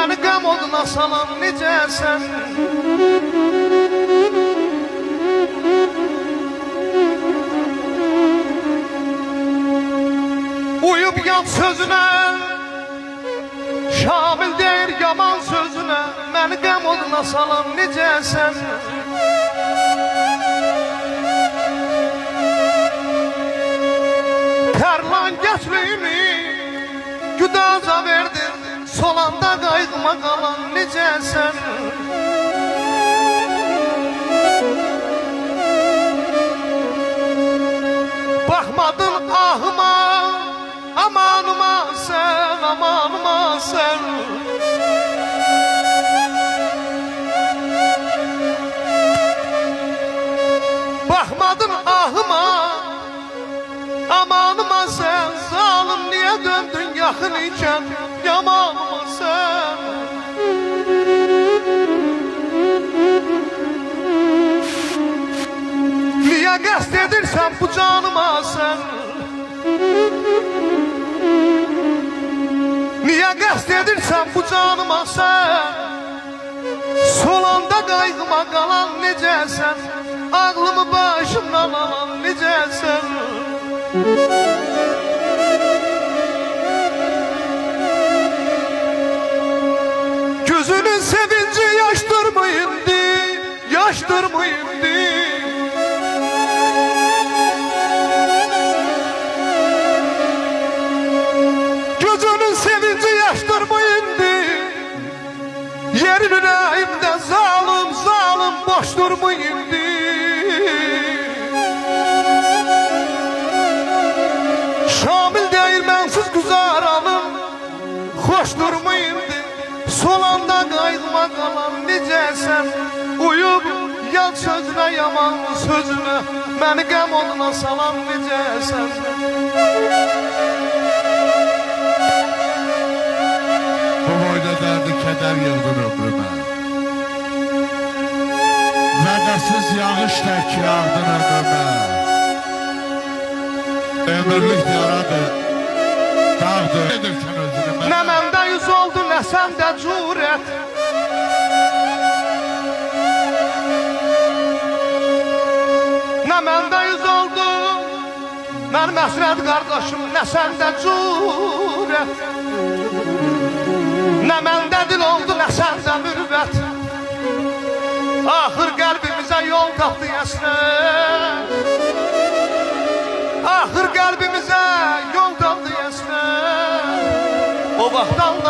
Məni qəm oduna salan necəsən? Uyub yat sözünə, Şamil deyir yaman sözünə, məni qəm oduna salan necəsən? Tərlan geçməyimi güdaza verdin, solanda qayğıma qalan necəsən? Baxmadın ahıma, amanıma sen, amanıma sen. Baxmadın ahıma, amanıma sen. Zalim niye döndün yakın iken, yamanıma sen. Niye qəsd edirsən bu canıma sen? Niye qəsd edirsən bu canıma sen? Solanda qayğıma qalan necəsən? Ağlımı başımdan alan necəsən? Gözünün sevinci yaşdır mı indi? Yaşdır mı indi? Gözünün sevinci yaşdır mı indi? Yerin yüreğimde zalim zalim boştur mu indi? Şamil değil bensiz güzaranım, hoşdur mu indi? Solanda qayğıma qalan necəsən? Uyub yad sözünə, yaman sözünə, məni qəm oduna salan necəsən? Bu boyda dərdi kədər yığdın ömrümə, vədəsiz yağış tək yağdın ömrümə. Ömürlük yaradır, dağdır edirsən özünü. Nə məndə yüz oldu, nə səndə cürət. Nə məndə yüz oldu, mənim əsrət qardaşım, nə səndə cürət. Nə məndə dil oldu, nə səndə mürvət. Axır qəlbimizə yol tapdı əsrət. Axır qəlbimizə yol tapdı əsrət. O vaxtdan